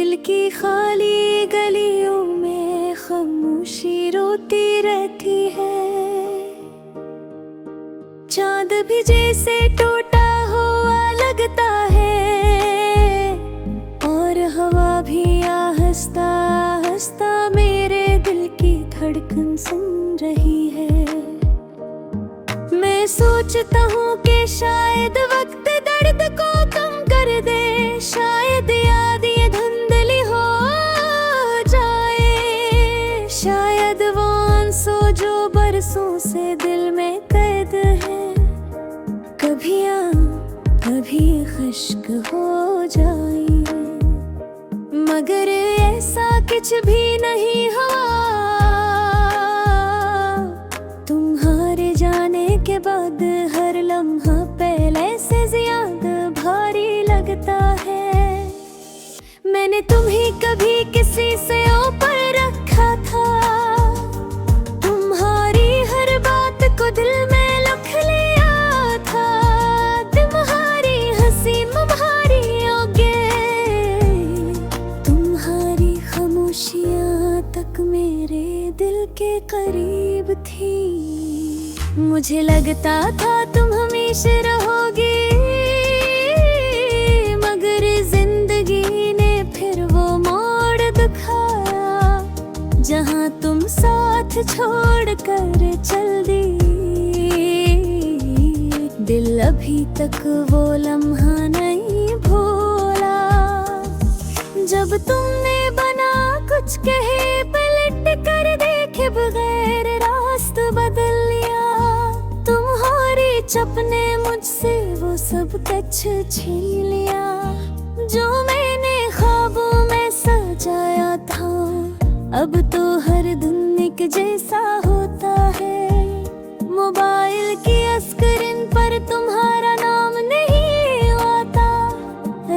दिल की खाली गलियों में खामोशी रोती रहती है। चांद भी जैसे टूटा हुआ लगता है और हवा भी आहिस्ता आहिस्ता मेरे दिल की धड़कन सुन रही है। मैं सोचता हूँ कि शायद वक्त दर्द को कम कर दे, शायद याद ये धुंधली हो जाए, शायद वो आंसू जो बरसों से दिल में कैद है कभी खुश्क हो जाए। मगर ऐसा कुछ भी नहीं हुआ, तुम्हारे जाने के बाद हर लम्हा पहले से ज्यादा भारी लगता है। मैंने तुम्हें कभी किसी से ऊपर रखा था, तुम्हारी हर बात को दिल में लिख लिया था, तुम्हारी हंसी तुम्हारी योग्य, तुम्हारी खामोशियाँ तक मेरे दिल के करीब थी। मुझे लगता था तुम हमेशा रहोगी, मगर जिंदगी ने फिर वो मोड़ दिखाया जहां तुम साथ छोड़ कर चल दी। दिल अभी तक वो लम्हा नहीं भूला जब तुमने बना कुछ कहे पलट कर देखे बगैर रास्ता बदल लिया। तुम्हारे सपने मुझसे वो सब कुछ छीन लिया जो मैंने ख्वाबों में सजाया था। अब तो हर दिन एक जैसा होता है, मोबाइल की स्क्रीन पर तुम्हारा नाम नहीं आता,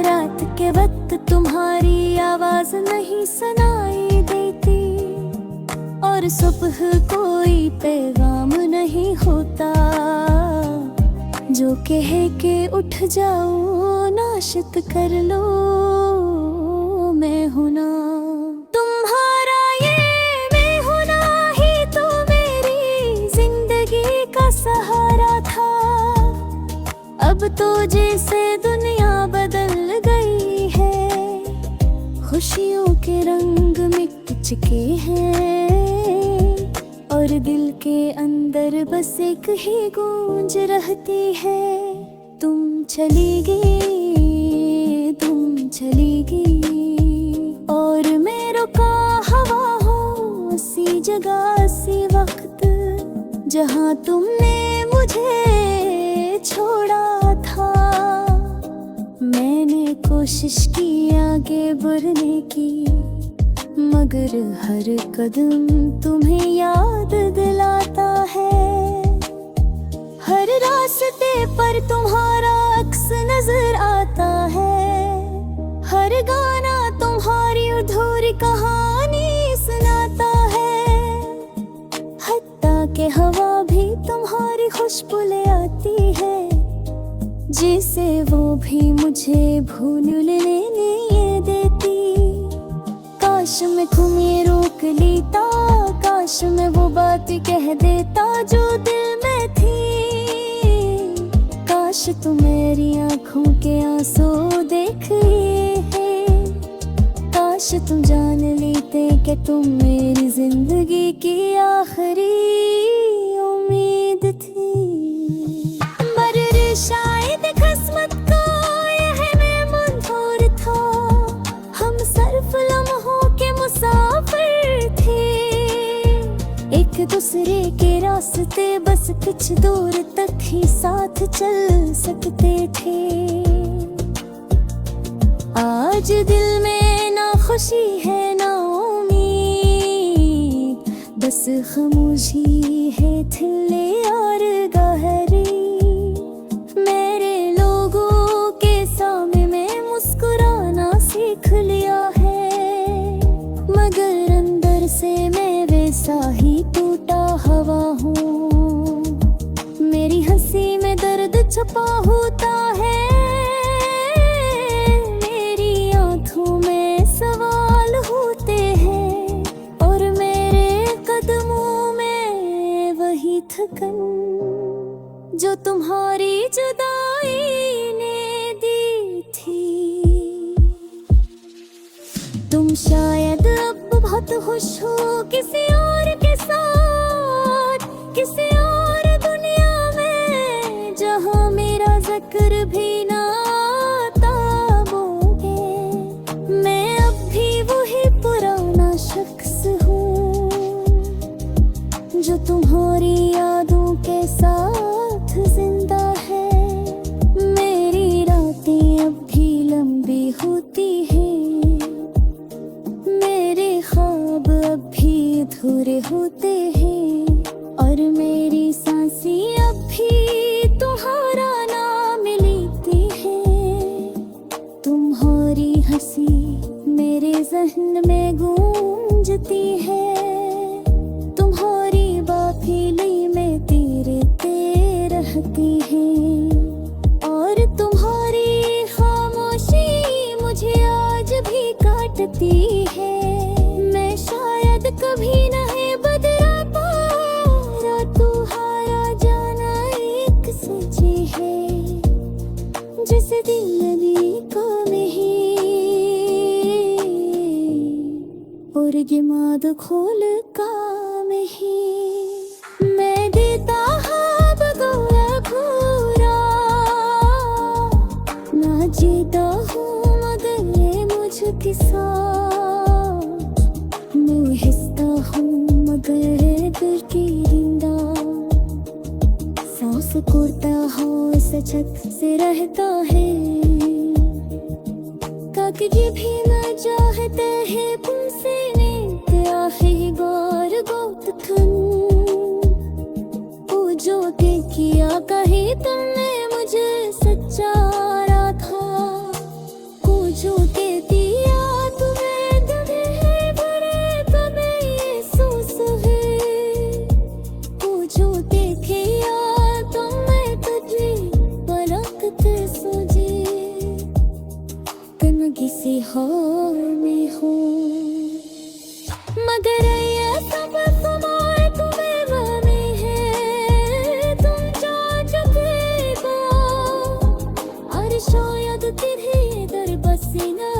रात के वक्त तुम्हारी आवाज नहीं सुनाई देती और सुबह कोई पैगाम नहीं होता जो कहे के उठ जाओ नाशित कर लो मैं हूं ना। तुम्हारा ये मैं हूं ना ही तो मेरी जिंदगी का सहारा था। अब तो जैसे दुनिया बदल गई है, खुशियों के रंग मिट चुके हैं और दिल के अंदर बस एक ही गूंज रहती है, तुम चली गई, तुम चली गई। और मैं रुका हवा हूँ उसी जगह उसी वक्त जहाँ तुमने मुझे छोड़ा था। मैंने कोशिश की आगे बढ़ने की, मगर हर कदम तुम्हें याद दिलाता है। हर रास्ते पर तुम्हारा अक्स नजर आता है, हर गाना तुम्हारी अधूरी कहानी सुनाता है, हत्ता के हवा भी तुम्हारी खुशबू ले आती है, जिसे वो भी मुझे भूलने नहीं देती। काश मैं तुम्हें रोक लेता, काश मैं वो बात कह देता जो दिल में थी, काश तुम मेरी आंखों के आंसू देख लिए हैं, काश तुम जान लेते कि तुम मेरी जिंदगी की आखिरी उम्मीद थी। मगर शायद किस्मत को यह मैं मंजूर था, हम सिर्फ लम्हों के मुसाफिर थे, एक दूसरे के रास्ते बस कुछ दूर तक ही साथ चल सकते थे। आज दिल में ना खुशी है ना उम्मीद, बस खामोशी है थिले और गहरी। मेरे लोगों के सामने मैं मुस्कुराना सीख लिया है, मगर अंदर से मैं वैसा ही टूटा हवा हूँ। मेरी हंसी में दर्द छुपा होता है, मेरी आंखों में सवाल धड़कन जो तुम्हारी जुदाई ने दी थी। तुम शायद अब बहुत खुश हो किसी और के साथ, किसी और दुनिया में जहां मेरा जिक्र भी ना आता बोगे। मैं अब भी वही पुराना शख्स हूँ जो तुम्हारी यादों के साथ जिंदा है। मेरी रातें अब भी लंबी होती हैं, मेरे ख्वाब अब भी अधूरे होते हैं, और मेरी सांसें अब भी तुम्हारा नाम लेती हैं। तुम्हारी हंसी मेरे जहन में गूंजती है, तुम्हारी बाफिली में तीरते रहती है, और तुम्हारी खामोशी मुझे आज भी काटती है। मैं शायद कभी नहीं बदला पारा, तुम्हारा जाना एक सच्ची है, जिस दिल नदी को नहीं और गिमाद खोल काम ही। मैं देता हाँ बगौरा घूरा, ना जीता हूँ मगर ये मुझके साथ, मुहिस्ता हूँ मगर दिल की जिंदा, सांस कोरता हो सचक से रहता है, कागजी भी न चाहते हैं तुमसे आखिरी बार बहुत थन। पूछो के किया कहीं तुमने मुझे सच्चा था, पूछो के दिया तुम्हें तुम्हें भरे तुम्हें ये सोच है, पूछो के किया तुम्हें तुझे पलकते सोचे, तुम किसी और में हो मगर ये सब तुम्हारे तुम्हें माने हैं। तुम जा चुके हो और शायद तेरे दर बसे ना।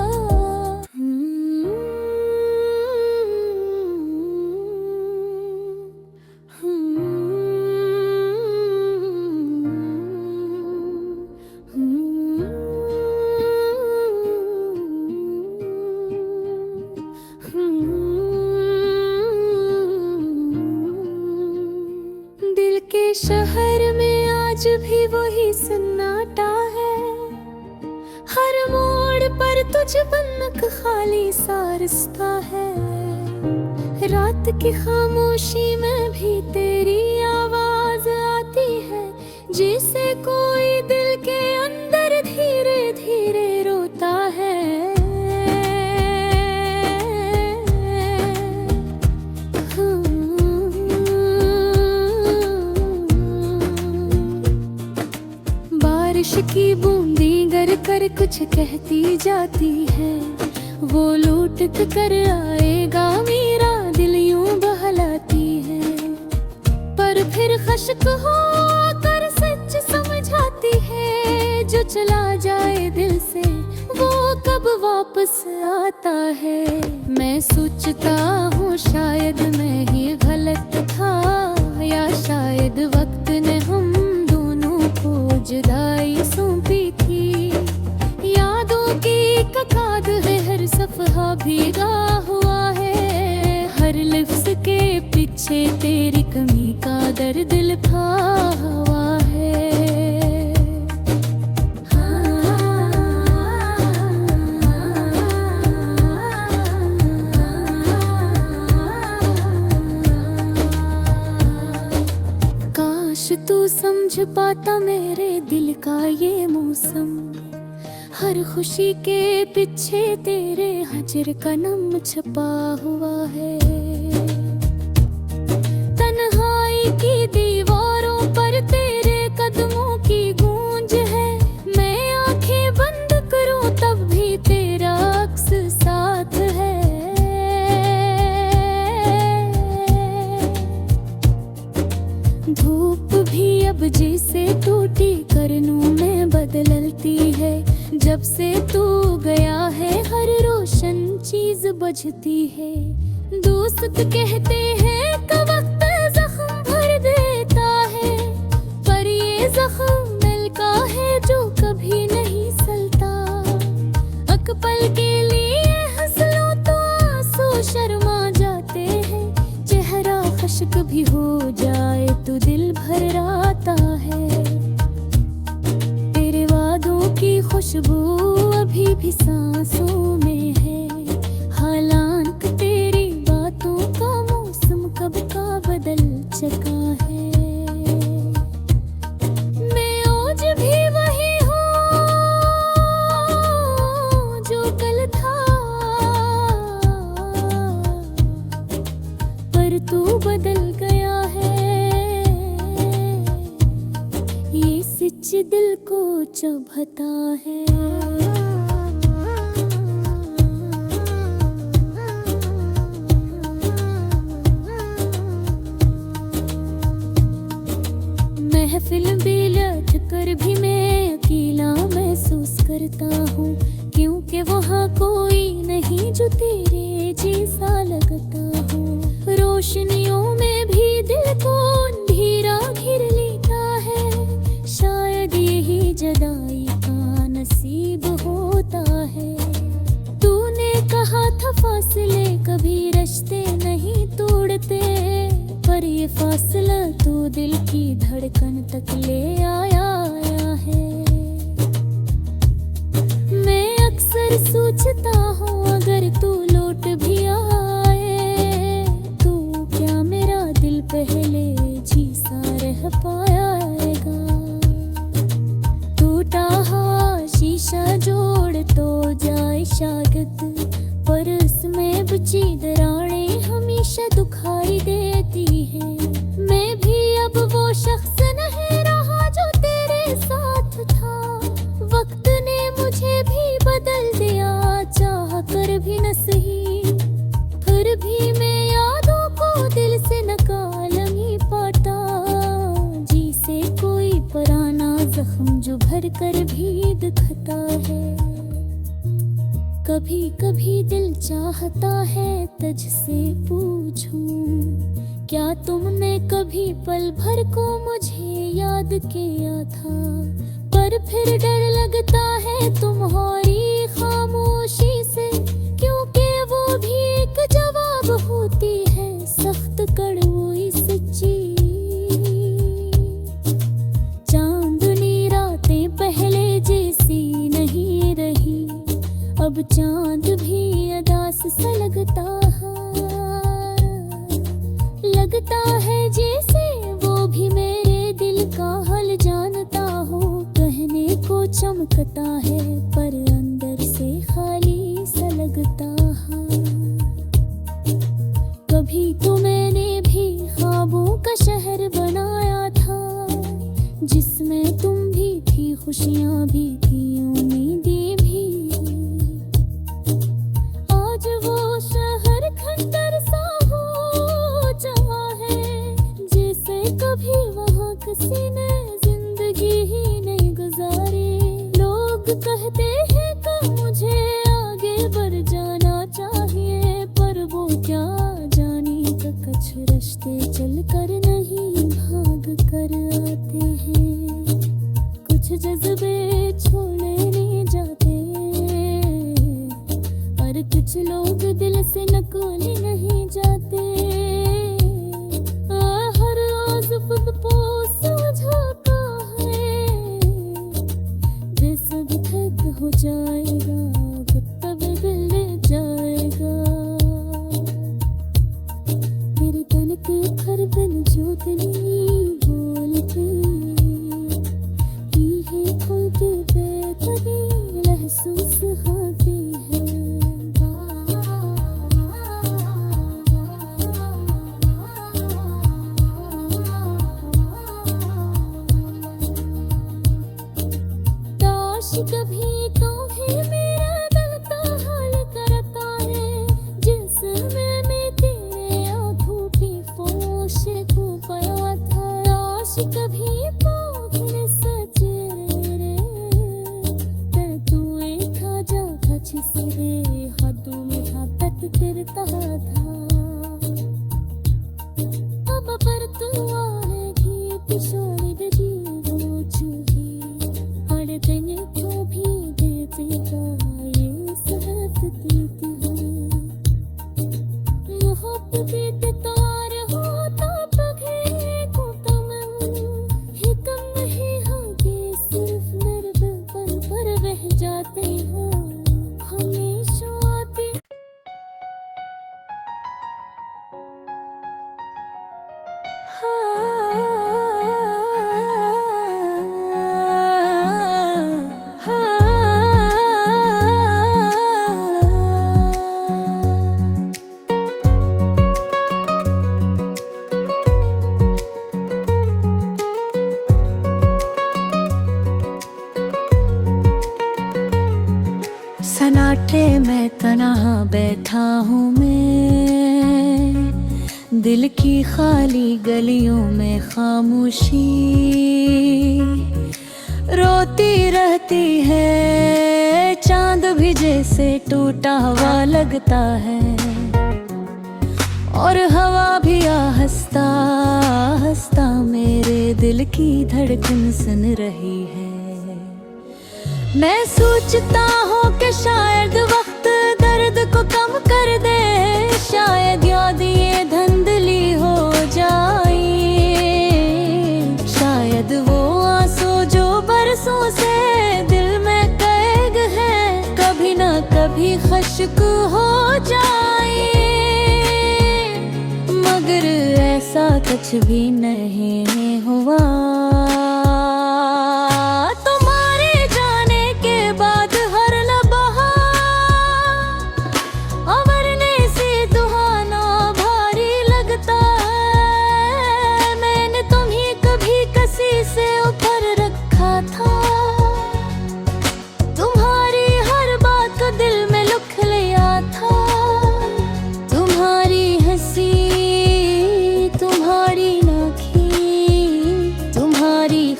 शहर में आज भी वही सन्नाटा है, हर मोड़ पर तुझ बनक खाली सा रास्ता है। रात की खामोशी में भी तेरी आवाज आती है, जिसे कोई दिल के अंदर धीरे धीरे रोता है। बारिश की बूंदी गर कर कुछ कहती जाती है, वो लूट कर आएगा मेरा दिल यूं बहलाती है, पर फिर खश्क हो कर सच समझाती है। जो चला जाए दिल से वो कब वापस आता है। मैं सोचता हूँ शायद मैं ही गलत था, या शायद वक्त ने हम जुदाई सौंपी थी। यादों की कतार है, हर सफ़हा भीगा हुआ है, हर लफ्ज़ के पीछे तेरी कमी का दर्द लिखा हुआ है। काश तू समझ पाता मेरे दिल का ये मौसम, हर खुशी के पीछे तेरे हजर का नम छपा हुआ है। तन्हाई की दीवारों पर तेरे कदमों की गूंज है, मैं आंखें बंद करूं तब भी तेरा अक्स साथ है। धूप चीज बजती है। दोस्त कहते हैं कि वक्त जख्म भर देता है, पर ये जख्म दिल का है जो कभी नहीं सलता। एक पल के लिए हंस लो तो आंसू शर्मा जाते हैं, चेहरा खश्क भी हो जाए तो दिल भर आता है। तेरे वादों की खुशबू अभी भी सांसों में है, हालांकि तेरी बातों का मौसम कब का बदल चुका है। मैं आज भी वही हूँ जो कल था, पर तू बदल गया है। ये सच दिल को चुभता है। महफिल में लट कर भी मैं अकेला महसूस करता हूँ, क्योंकि वहाँ कोई नहीं जो तेरे जैसा लगता हो। रोशनियों में भी दिल को अंधेरा घिर लेता है, शायद यही जुदाई का नसीब होता है। तूने कहा था फासले कभी रिश्ते नहीं तोड़ते, पर ये फासला तो दिल की धड़कन तक ले आया है। मैं अक्सर सोचता हूँ अगर तू लौट भी आए तो क्या मेरा दिल पहले जैसा रह पाएगा। टूटा हुआ शीशा जोड़ तो जाए शायद, पर उसमें बची दरारें हमेशा दुखाई देती है। मैं भी अब वो शख्स नहीं रहा जो तेरे साथ था, वक्त ने मुझे भी बदल दिया चाह कर भी न सही। फिर भी मैं यादों को दिल से निकाल नहीं पाता, जिसे कोई पुराना जख्म जो भर कर भी दिखता है। कभी कभी दिल चाहता है तुझसे पूछूं, क्या तुमने कभी पल भर को मुझे याद किया था। पर फिर डर लगता है तुम्हारी खामोशी से, क्योंकि वो भी एक जवाब होती है सख्त कड़वी सच्ची। चांदनी रातें पहले जैसी नहीं रही, अब चांद भी अदास सा लगता है जैसे वो भी मेरे दिल का हाल जानता हो। कहने को चमकता है पर अंदर से खाली सा लगता है। कभी तो मैंने भी ख्वाबों का शहर बनाया था, जिसमें तुम भी थी, खुशियां भी थी, उम्मीदें भी। आज वो शहर खंडर सा हो चला है, जैसे कभी वहाँ किसी ने जिंदगी ही नहीं गुजारी। लोग कहते हैं कि मुझे आगे बढ़ जाना चाहिए, पर वो क्या जाने कि कुछ रास्ते चल कर नहीं भाग कर आते हैं। कुछ जज्बे छोड़े नहीं जाते और कुछ लोग दिल से नकोले नहीं जाते। हर रोज खुद को समझाता है, जैसे भी थक हो जाएगा तब दिल जाएगा। मेरे तन के खर बिन जोतनी बोलते है, खुद बेतनी महसूस होती है। यादों में था तट फिरता था। अब पर तू आएगी पिछोड़ दी वो चुभी और दिन को भी दे देगा ये सहज दीदी मोहब्बत के तार होता पगे को तमन ही कम नहीं होगी सिर्फ निर्बल पर बह जाते हैं हमेशा आते। सन्नाटे में तन्हा बैठा हूँ मैं, दिल की खाली गलियों में खामोशी रोती रहती है। चांद भी जैसे टूटा हुआ लगता है और हवा भी आहिस्ता आहिस्ता मेरे दिल की धड़कन सुन रही है। मैं सोचता हूँ कि शायद वक्त दर्द को कम कर दे, शायद याद ये धुंधली हो जाए, शायद वो आंसू जो बरसों से दिल में कैद है कभी ना कभी खश्क हो जाए। मगर ऐसा कुछ भी नहीं हुआ।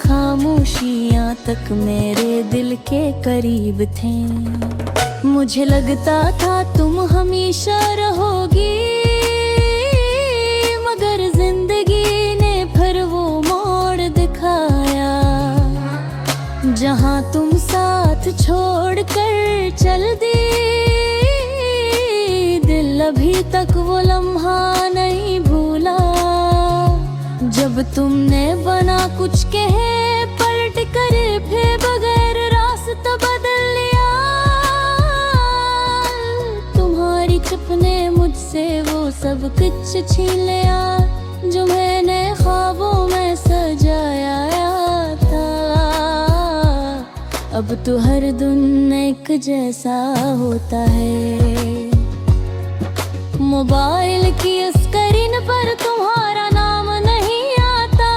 खामोशियाँ तक मेरे दिल के करीब थे। मुझे लगता था तुम हमेशा रहोगी, मगर जिंदगी ने फिर वो मोड़ दिखाया जहाँ तुम साथ छोड़ कर चल दी। दिल अभी तक वो लम्हा नहीं भूला जब तुमने बना कुछ कहे पलट कर फिर बगैर रास्ता बदल लिया। तुम्हारी चुप ने मुझसे वो सब कुछ छीन लिया जो मैंने ख्वाबों में सजाया था। अब तो हर दिन एक जैसा होता है। मोबाइल की स्क्रीन पर तुम्हारा नाम नहीं आता,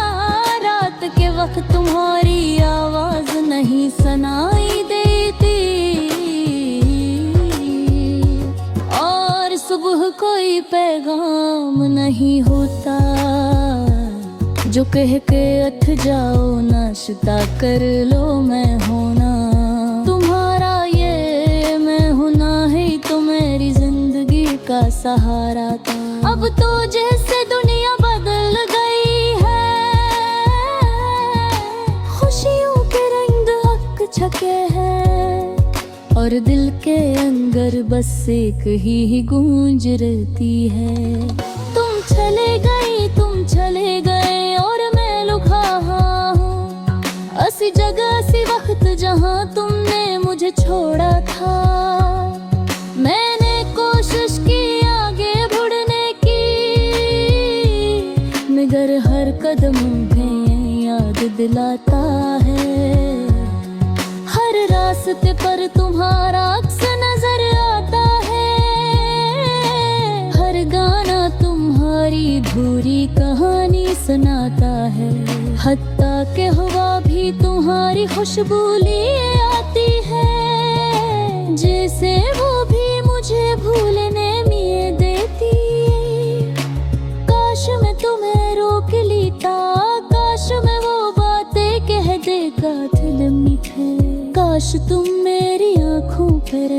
रात के वक्त तुम्हारी आवाज नहीं सुनाई देती, और सुबह कोई पैगाम नहीं होता जो कह के उठ जाओ नाश्ता कर लो मैं होना तुम्हारा। ये मैं होना है तो मेरी जिंदगी का सहारा था। अब तो जैसे दुनिया बदल गई है, खुशियों के रंग हक छके हैं और दिल के अंदर बस एक ही गूंज रहती है। तुम चले गए और मैं लुका हूँ ऐसी जगह सी वक्त जहाँ तुमने मुझे छोड़ा था। मैंने कोशिश की आगे बढ़ने की, मगर हर कदम में याद दिलाता है। हर रास्ते पर तुम्हारा अक्स नजर आता है, हर गाना तुम्हारी धूरी कहानी सुनाता है। हत्ता के हवा भी तुम्हारी खुशबू लिए आती है, जैसे वो भी मुझे भूलने में देती। काश मैं तुम्हें रोक लेता, काश मैं वो बातें कह देगा दिल में, काश तुम मेरी आँखों फिर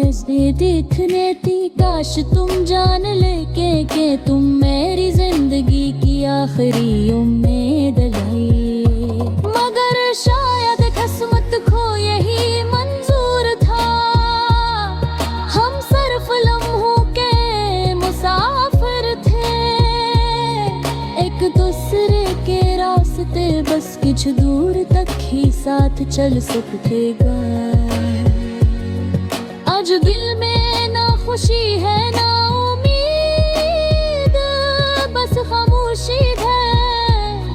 देखने थी, काश तुम जान लेके कि तुम मेरी जिंदगी की आखिरी उम्मीद लाई। मगर शायद किस्मत को यही मंजूर था, हम सिर्फ लम्हों के मुसाफिर थे। एक दूसरे के रास्ते बस कुछ दूर तक ही साथ चल सकेगा। आज दिल में ना खुशी है ना उम्मीद, बस खामोशी है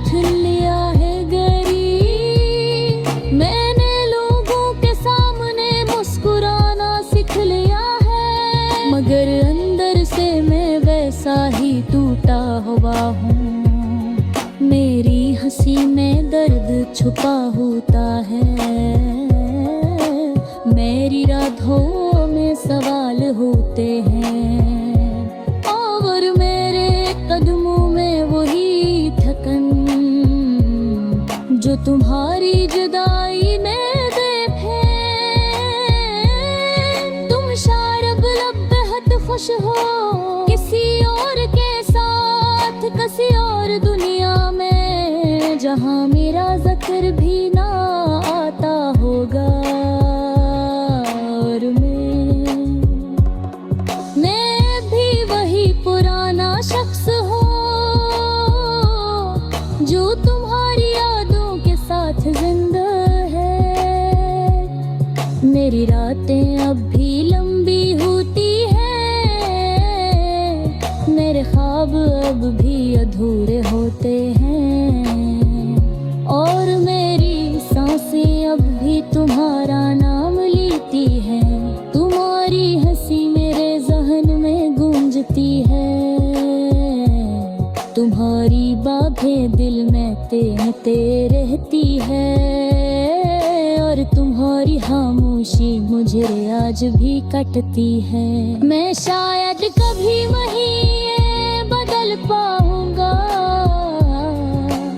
चुन लिया है गरीब। मैंने लोगों के सामने मुस्कुराना सीख लिया है, मगर अंदर से मैं वैसा ही टूटा हुआ हूँ। मेरी हंसी में दर्द छुपा होता है, मेरी रातों में सवाल होते हैं, और मेरे कदमों में वही थकन जो तुम्हारी जुदाई में देखे। तुम शायद लब बेहद खुश हो किसी और के साथ, किसी और दुनिया में जहां मेरा जिक्र भी ना आता होगा। मैं भी वही पुराना शख्स हूँ जो तुम्हारी यादों के साथ जिंदा है। मेरी रातें अब भी लंबी होती हैं, मेरे ख्वाब अब भी अधूरे होते हैं, और मेरी सांसें अब भी तुम्हारा नाम लेती हैं। तुम्हारी हंसी मेरे जहन में गूंजती है, तुम्हारी बातें दिल में तैरते रहती है, और तुम्हारी खामोशी मुझे आज भी कटती है। मैं शायद कभी वही बदल पाऊंगा,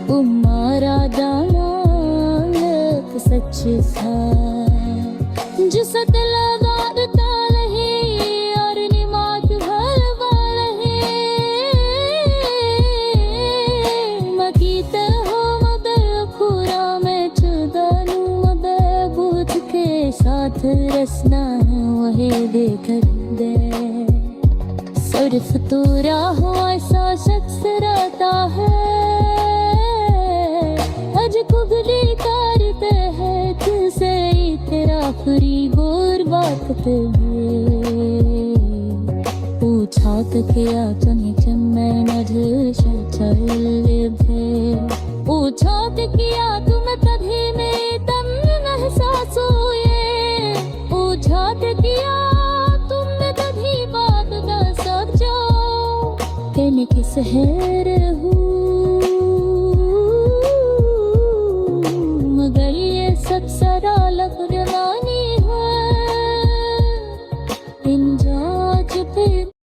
तुम्हारा दामन सच था जो सत लगाता रहे और निमात भरवा रहे। मकीते हो मबे पूरा में चुदानू मबे बूथ के साथ रसना वही देकर दे। सिर्फ तोरा हो ऐसा शख्स रहता है, आज कुगली करते हैं तुझसे तेरा आखिरी गोर वक्त है। पूछा तो किया तूने जब मैं नजर चल भे, पूछा तो किया तुम तभी में दम एहसास हुए, पूछा तो किया तुमने तभी बात ना समझो कि मैं किस शहर हूँ।